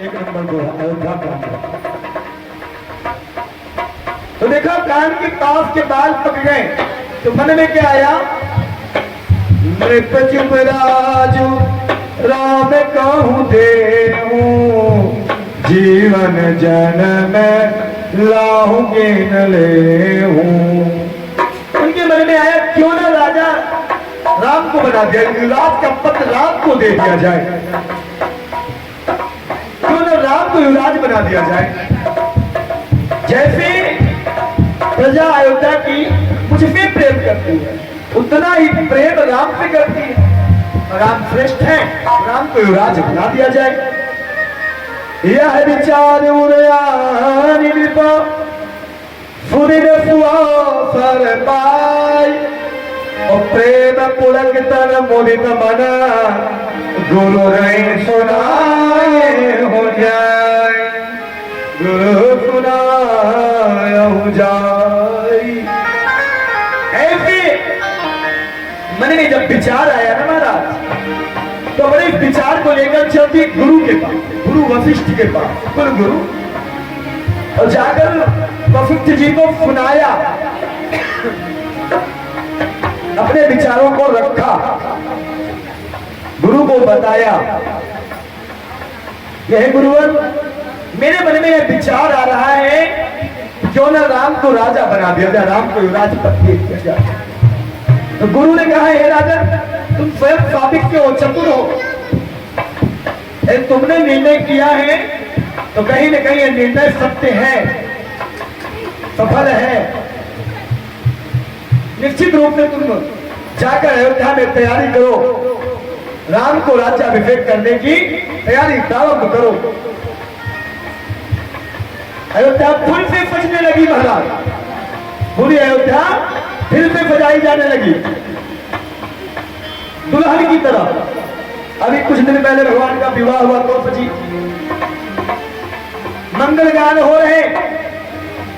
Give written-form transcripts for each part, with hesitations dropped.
एक नंबर को अयोध्या कांड। तो देखा कान के पास के बाल पक गए, तो मन में क्या आया? नृप चुप राजू राम कहूँ देहूं, जीवन जन्म लाऊंगे न लेहूं। उनके मन में आया क्यों ना राजा राम को बना दिया, युवराज का पद राम को दे दिया जाए, क्यों ना राम को युवराज बना दिया जाए। जैसे प्रजा अयोध्या की मुझ पे प्रेम करती है, उतना ही प्रेम राम पे करती है। राम श्रेष्ठ है, राम को युवराज बना दिया जाए। यह विचार उड़यानी नृपा सुदिन सुअवसर पाई, और प्रेम पुलक तन मुदित मना गुरु रही सुनाए हो जाए, गुरु सुनाए हो जाए। ऐसे मन में जब विचार आया ना महाराज, तो बड़े विचार को लेकर चलती गुरु के पास, गुरु वशिष्ठ के पास, कुल गुरु, और जाकर वशिष्ठ जी को सुनाया, अपने विचारों को रखा, गुरु को बताया। यह गुरुवर, मेरे मन में यह विचार आ रहा है, क्यों ना राम को राजा बना दिया जाए, राम को युवराज पद दे दिया जाए। तो गुरु ने कहा, हे राजन, तुम स्वयं साबित के हो, चतुर हो, तुमने निर्णय किया है तो कहीं न कहीं यह निर्णय सत्य है, सफल है। निश्चित रूप से तुम जाकर अयोध्या में तैयारी करो, राम को राज्याभिषेक करने की तैयारी प्रारंभ करो। अयोध्या फूल से सजने लगी महाराज, पूरी अयोध्या फिर से सजाई जाने लगी दुल्हन की तरह। अभी कुछ दिन पहले भगवान का विवाह हुआ तो सजी, मंगल गान हो रहे,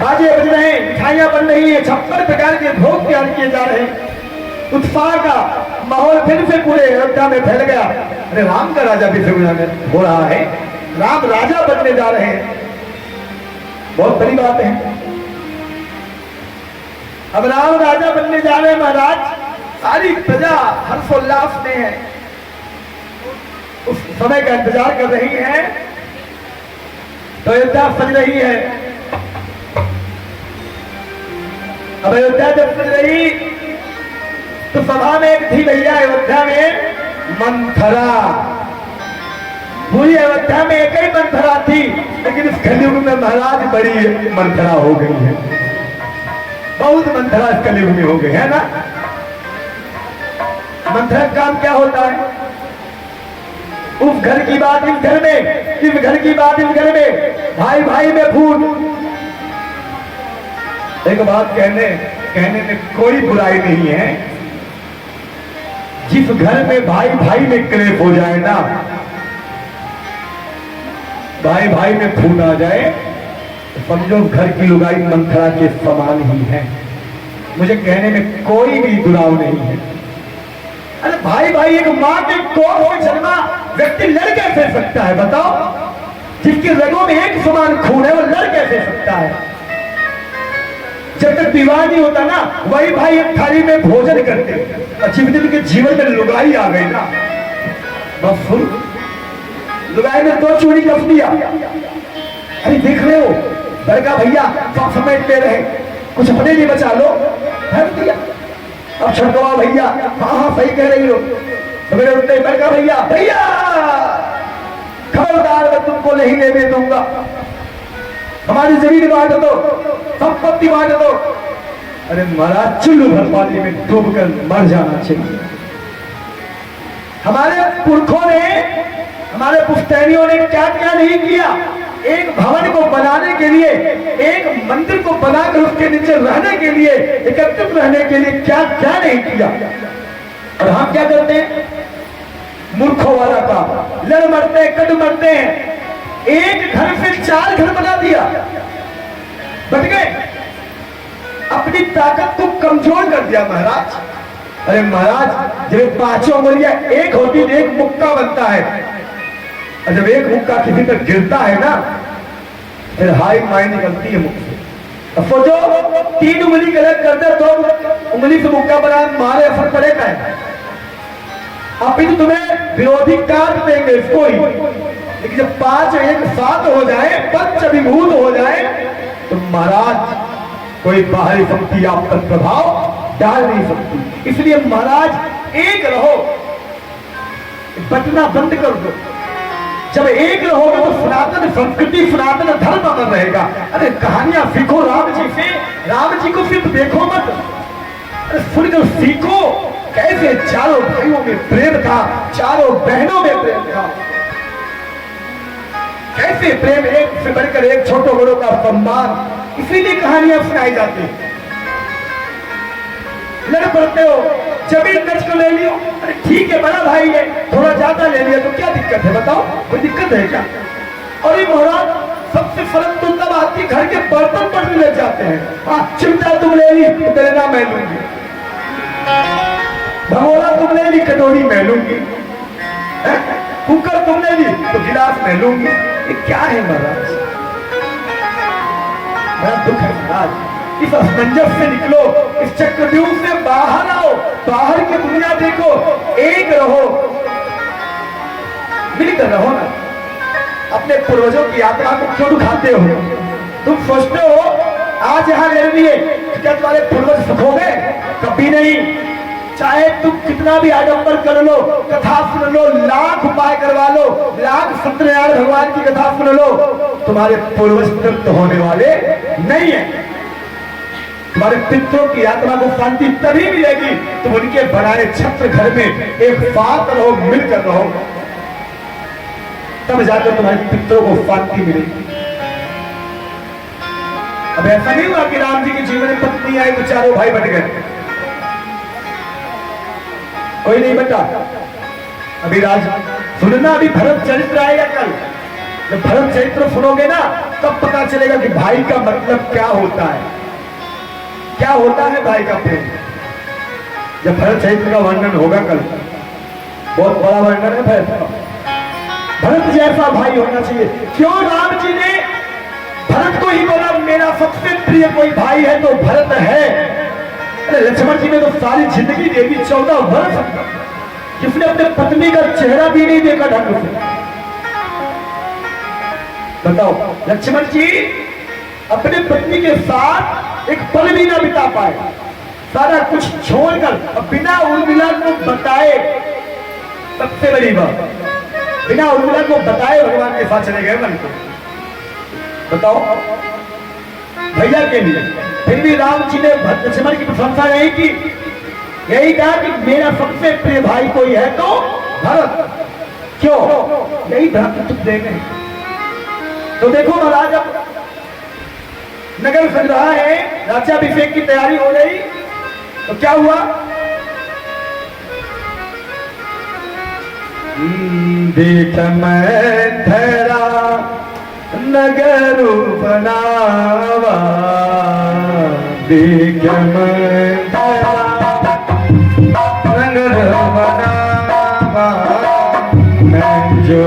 बाजे बज रहे, मिठाइयां बन रही है, 56 प्रकार के भोग तैयार किए जा रहे हैं। उत्साह का माहौल फिर से पूरे अयोध्या में फैल गया। अरे राम का राजा भी हो रहा है, राम राजा बनने जा रहे हैं, बहुत बड़ी बात है। अब राम राजा बनने जा रहे हैं महाराज, सारी प्रजा हर्षोल्लास में है, उस समय का इंतजार कर रही है। तो अयोध्या सज रही है। अब अयोध्या जब सज रही तो सभा में एक थी भैया अयोध्या में मंथरा, पूरी अयोध्या में एक ही मंथरा थी, लेकिन इस कलयुग में महाराज बड़ी मंथरा हो गई है, बहुत मंथरा इस कलयुग में हो गई है ना। मंथरा का काम क्या होता है? उस घर की बात इस घर में, इस घर की बात इस घर में, भाई भाई में फूट। एक बात कहने में कोई बुराई नहीं है, जिस घर में भाई भाई में क्लेश हो जाए ना, भाई भाई में खून आ जाए, तो समझो घर की लुगाई मंथरा के समान ही है। मुझे कहने में कोई भी दुराव नहीं है। अरे भाई भाई, एक माँ के कोख में जन्मा व्यक्ति लड़ कैसे सकता है बताओ? जिसके रगों में एक समान खून है वो लड़ कैसे सकता है? जब तक विवाह नहीं होता ना, वही भाई एक थाली में भोजन करते, और जिस दिन के जीवन में लुगाई आ गई ना, बस सुन, लुगाई ने 2 चूड़ी कस दिया। अरे देख रहे हो, बड़का भैया सब समेटते रहे, कुछ अपने लिए बचा लो, धर दिया। अब छोटवा भैया, हाँ सही कह रही हो, सवेरे उठते बड़का भैया, भैया खबरदार मैं तुमको नहीं लेने दूंगा, हमारी जमीन बांट दो, संपत्ति बांट दो। अरे महाराज, चुल्लू भर पानी में डूबकर मर जाना चाहिए। हमारे पुरखों ने, हमारे पुश्तैनियों ने क्या क्या नहीं किया। एक भवन को बनाने के लिए, एक मंदिर को बनाकर उसके नीचे रहने के लिए, एकत्रित रहने के लिए क्या क्या नहीं किया। और हम क्या करते हैं? मूर्खों वाला काम, लड़ मरते हैं, कट मरते हैं। एक घर से 4 घर बना दिया, बच गए, अपनी ताकत को कमजोर कर दिया महाराज। अरे महाराज, जब 5 उंगलियां एक होती तो एक मुक्का बनता है, और जब एक मुक्का किसी पर गिरता है ना, फिर हाई माइंड निकलती है मुख से। अब सोचो 3 उंगली गलत कर दे तो उंगली से मुक्का बना मारे असर पड़ेगा। अभी तो तुम्हें विरोधी काट देंगे इसको ही, लेकिन जब 5 एक साथ हो जाए, पंच अभिभूत हो जाए, तो महाराज कोई बाहरी शक्ति आप पर प्रभाव डाल नहीं सकती। इसलिए महाराज एक रहो, बटना बंद कर दो। जब एक रहोगे तो सनातन संस्कृति सनातन धर्म अमर रहेगा। अरे कहानियां सीखो राम जी से, राम जी को सिर्फ देखो मत, अरे सुनकर सीखो कैसे चारों भाइयों में प्रेम था, चारों बहनों में प्रेम था, कैसे प्रेम एक से बढ़कर एक, छोटों बड़ों का सम्मान। इसीलिए कहानियां सुनाई जाती है। लड़ पड़ते हो, जमीन कच को ले लियो, अरे ठीक है बड़ा भाई है, थोड़ा ज्यादा ले लिया तो क्या दिक्कत है, बताओ कोई दिक्कत है क्या? और ये महाराज सबसे फर्क तो तब आती, घर के बर्तन पड़ने लग जाते हैं। हाँ चिमटा तुम ले ली तो बेलना मैं लूंगी, भगोड़ा तुम ले ली कटोरी मैं लूंगी, कुकर तुम ले ली तो गिलास मैं लूंगी। ये क्या है महाराज? बड़ा दुख है महाराज। इस असमंजस से निकलो, इस चक्रव्यूह से बाहर आओ, बाहर की दुनिया देखो, एक रहो, मिलकर रहो ना। अपने पूर्वजों की यात्रा को क्यों दुखाते हो? तुम सोचते हो आज यहां ले लिए क्या तुम्हारे पूर्वज सुख हो गए? कभी नहीं। चाहे तुम कितना भी आडंबर कर लो, कथा सुन लो, लाख उपाय करवा लो, लाख सत्यनारायण भगवान की कथा सुन लो, तुम्हारे पूर्वज तृप्त होने वाले नहीं है। तुम्हारे पितरों की आत्मा को शांति तभी मिलेगी तुम उनके बनाए छत्र घर में एक साथ रहो, मिलकर रहो, तब जाकर तुम्हारे पितरों को शांति मिलेगी। अब ऐसा नहीं हुआ कि राम जी के जीवन में पत्नी आई तो चारों भाई बट गए, कोई नहीं बटा। अभी राज सुनना, अभी भरत चरित्र आएगा कल। जब भरत चरित्र सुनोगे ना तब पता चलेगा कि भाई का मतलब क्या होता है, क्या होता है भाई का प्रेम। जब भरत चरित्र का वर्णन होगा कल, बहुत बड़ा वर्णन है भरत का। भरत जैसा भाई होना चाहिए। क्यों राम जी ने भरत को ही बोला मेरा सबसे प्रिय कोई भाई है तो भरत है? अरे लक्ष्मण जी ने तो सारी जिंदगी दे दी, 14 वर्ष, जिसने अपने पत्नी का चेहरा भी नहीं देखा ढंग से। बताओ लक्ष्मण जी अपने पत्नी के साथ एक पल भी ना बिता पाए, सारा कुछ छोड़कर बिना उर्मिला को बताए, सबसे बड़ी बात, बिना उर्मिला को बताए भगवान के साथ चले गए मन को। बताओ भैया के लिए। फिर भी राम जी ने लक्ष्मण की प्रशंसा नहीं की, यही कहा कि मेरा सबसे प्रिय भाई कोई है तो भरत। क्यों? यही भ्रातृत्व देंगे। तो देखो महाराज अब नगर सज रहा है, राज्याभिषेक की तैयारी हो रही, तो क्या हुआ? देख मैं धरा नगर बनावा, देख मैं धरा नगर बनावा, मैं जो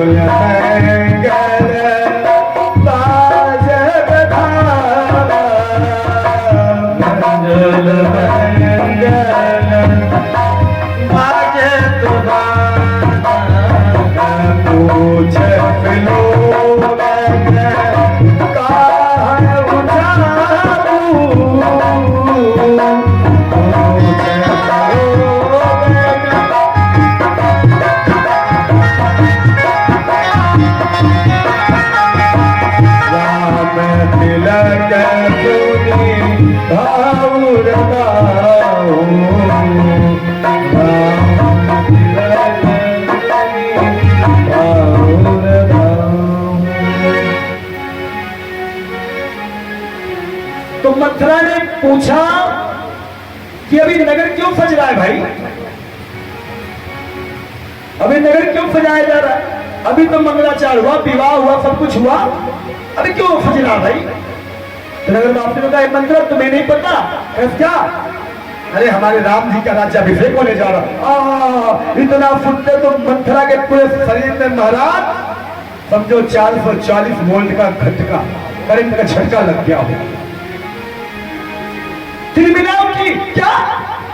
तो मथुरा ने पूछा कि अभी नगर क्यों सज रहा है भाई, अभी नगर क्यों सजाया जा रहा है? अभी तो मंगलाचार हुआ, विवाह हुआ, सब कुछ हुआ, अभी क्यों सज रहा भाई? तो नगर में आपने कहा मंत्र तुम्हें नहीं पता? क्या? अरे हमारे राम जी का राज्याभिषेक होने जा रहा। इतना सुनते तो मथुरा के पूरे शरीर में महाराज समझो 440 वोल्ट का झटका, करंट का झटका लग गया हो। तिरमिला उठी, क्या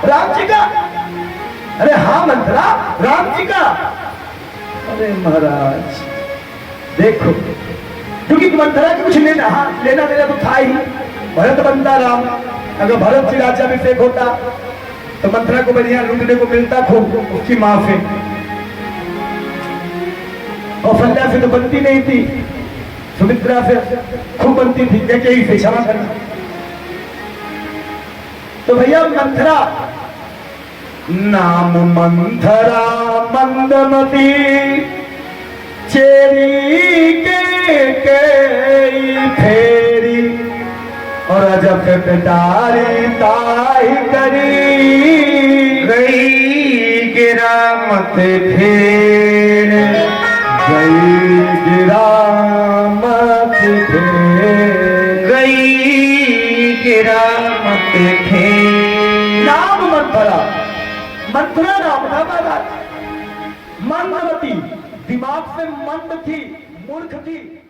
राम जी का? अरे हाँ मंथरा, राम जी का। अरे महाराज देखो, क्योंकि मंथरा के कुछ लेना देना तो था ही। भरत बनता राम, अगर भरत जी राज्याभिषेक होता तो मंथरा को बढ़िया लूटने को मिलता खूब उसकी मां से। कौशल्या से तो बनती नहीं थी, सुमित्रा से खूब बनती थी, कैकेयी से क्षमा करना। तो भैया मंथरा, नाम मंथरा मंदमती, चेरी के फेरी, और जब पिटारी ताई करी, गई गिरा मत फेर, गई गिरा मत फेर, गई गिरा मत फेर। नाम मंथरा, मंथरा नाम था महाराज। मंदमती, दिमाग से मंद थी, मूर्ख थी।